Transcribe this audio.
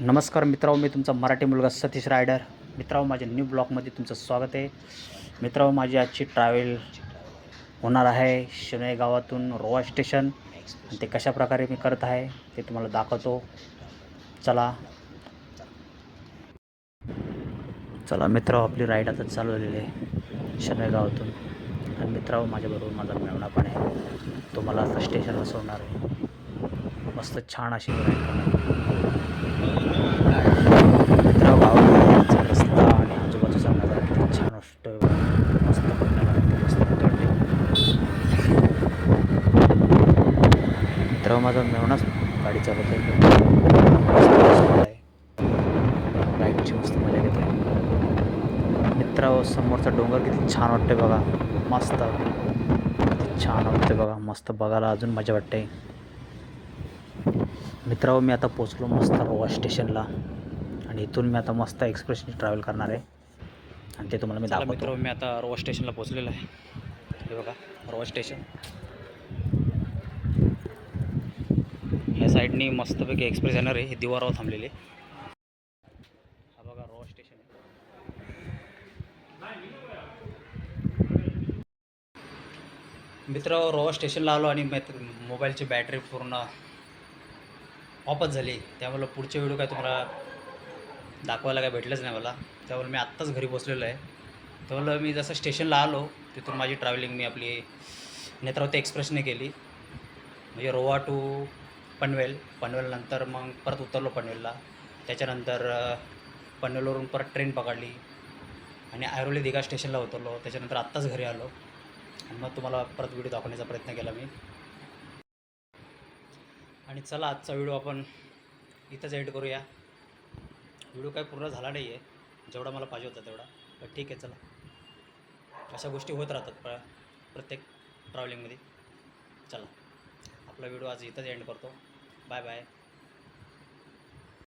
नमस्कार मित्रांनो, मी तुमचा मराठी मुलगा सतीश रायडर. मित्रांनो, माझ्या न्यू ब्लॉगमध्ये तुमचं स्वागत आहे. मित्रांनो, माझी आजची ट्रॅव्हल होणार आहे शिवने गावातून रोहा स्टेशन, आणि ते कशाप्रकारे मी करत आहे ते तुम्हाला दाखवतो. चला चला मित्रांनो, आपली राईड आता चालू झालेली आहे शिवने गावातून. आणि मित्रांनो, माझ्याबरोबर माझा मेवणा पण आहे. तो मला आता स्टेशनला सोडणार आहे. मस्त छान अशी राईड करणार. मित्रांनो, गावाचा रस्ता आणि आजूबाजूचा नजारा किती छान असतो. मस्त बघण्याला मस्त वाटते. मित्रांनो, माझा मेवणाच गाडी चालवत आहे. बाईकची मस्त मजा घेत आहे. मित्रांनो, समोरचा डोंगर किती छान वाटते बघा. मस्त किती छान वाटते बघा. मस्त बघायला अजून मजा वाटते. मित्रांनो, मी आता पोचलो मस्त रोहा स्टेशनला, आणि इथून मी आता मस्त एक्सप्रेसने ट्रॅव्हल करणार आहे, आणि ते तुम्हाला मी दाखवतो. मित्रांनो, मी आता रोहा स्टेशनला पोचलेलो आहे. हे बघा रोहा स्टेशन. ह्या साईडनी मस्तपैकी एक्सप्रेस येणार आहे. हे दिवारावर थांबलेले. हा बघा रोहा स्टेशन आहे. मित्रांनो, रोहा स्टेशनला आलो आणि मोबाईलची बॅटरी पूर्ण ऑफच झाली. त्यामुळे पुढचे व्हिडिओ काय तुम्हाला दाखवायला काय भेटलंच नाही मला. त्यामुळे मी आत्ताच घरी पोचलेलो आहे. त्यामुळे मी जसं स्टेशनला आलो तिथून माझी ट्रॅव्हलिंग मी आपली नेत्रावती एक्सप्रेसने केली. म्हणजे रोहा टू पनवेल. पनवेलनंतर मग परत उतरलो पनवेलला. त्याच्यानंतर पनवेलवरून परत ट्रेन पकडली आणि ऐरोली दिघा स्टेशनला उतरलो. त्याच्यानंतर आत्ताच घरी आलो, आणि मग तुम्हाला परत व्हिडिओ दाखवण्याचा प्रयत्न केला मी. आणि चला, आजचा व्हिडिओ आपण इथंच एंड करूया. व्हिडिओ काय पूर्ण झाला नाही आहे, जेवढा मला पाहिजे होता तेवढा. पण ठीक आहे, चला. अशा गोष्टी होत राहतात प्रत्येक ट्रॅव्हलिंगमध्ये. चला, आपला व्हिडिओ आज इथंच एंड करतो. Bye bye.